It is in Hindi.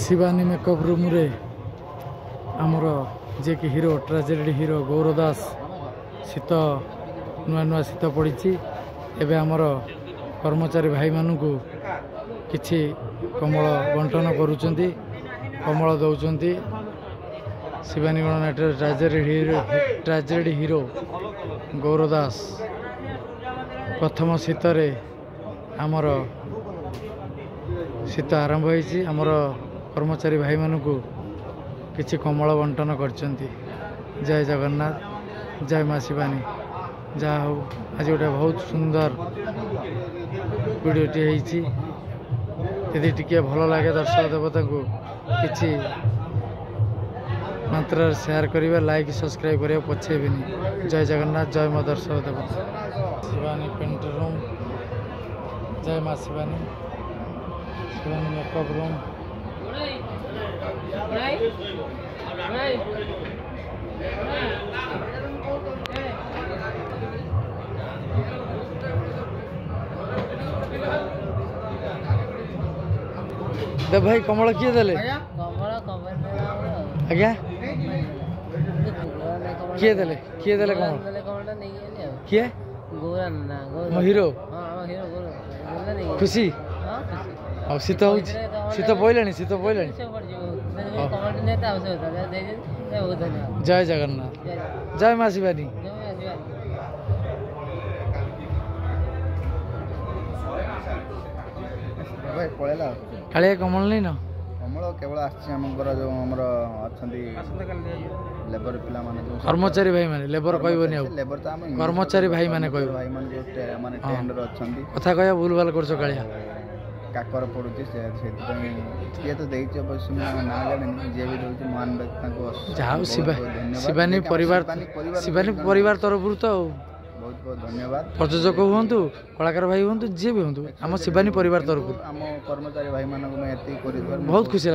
शिवानी मेकअप रूम रे आमर जे कि हीरो ट्रेजेडी हीरो गौर दास शीत नुआ नुआ शीत पड़ी एवं आमर कर्मचारी भाई मानू किछि कमल बंटन करुचंती कमल दौरान शिवानी गणनाट्य ट्रेजेडी हीरो गौर दास प्रथम शीतरे आमर शीत आरंभ होइछि आमर कर्मचारी भाई मानू किछि कमल बंटन करचंती। जय जगन्नाथ जय माँ शिवानी जा हो आज गोटे बहुत सुंदर वीडियोटी होइछि यदि टिके भल लगे दर्शक देवता को किछि मात्रा शेयर करिवे लाइक सब्सक्राइब करिवे पछेबेनी। जय जगन्नाथ जय माँ दर्शक देवता शिवानी पेंट रूम जय माँ शिवानी शिवानी मेकअप रूम देव भाई कमल किए देले आज्ञा किए देले कमल किए मो हीरो खुशी ଆଉ ଶୀତ ହଉଛି ଶୀତ ପଇଲାଣି ଜୟ ଜଗନ୍ନାଥ ଜୟ ମା ଶିବାନୀ ପଳେଇଲା କାଳିଆ କମଳ ନେଇନ କମଳ କେବଳ ଆସିଛି ଆମର ଯୋଉ ଆମର ଅଛନ୍ତି ଲେବର ପିଲାମାନେ कर्मचारी भाई माने लेबर कहबनी आ लेबर तो हम कर्मचारी भाई माने कहब भाई माने जो माने टेंडर अछंती कथा कहया भूल भाल करछो कालिया काकर पडुची से ये तो देइछ अवश्य ना जाने जे भी दोछ मान ताको जाओ शिवानी परिवार तरफ तो बहुत बहुत धन्यवाद प्रयोजक हुंतु कलाकार भाई हुंतु जे भी हुंतु हम शिवानी परिवार तरफ हम कर्मचारी भाई मानक में एति करि बहुत खुशी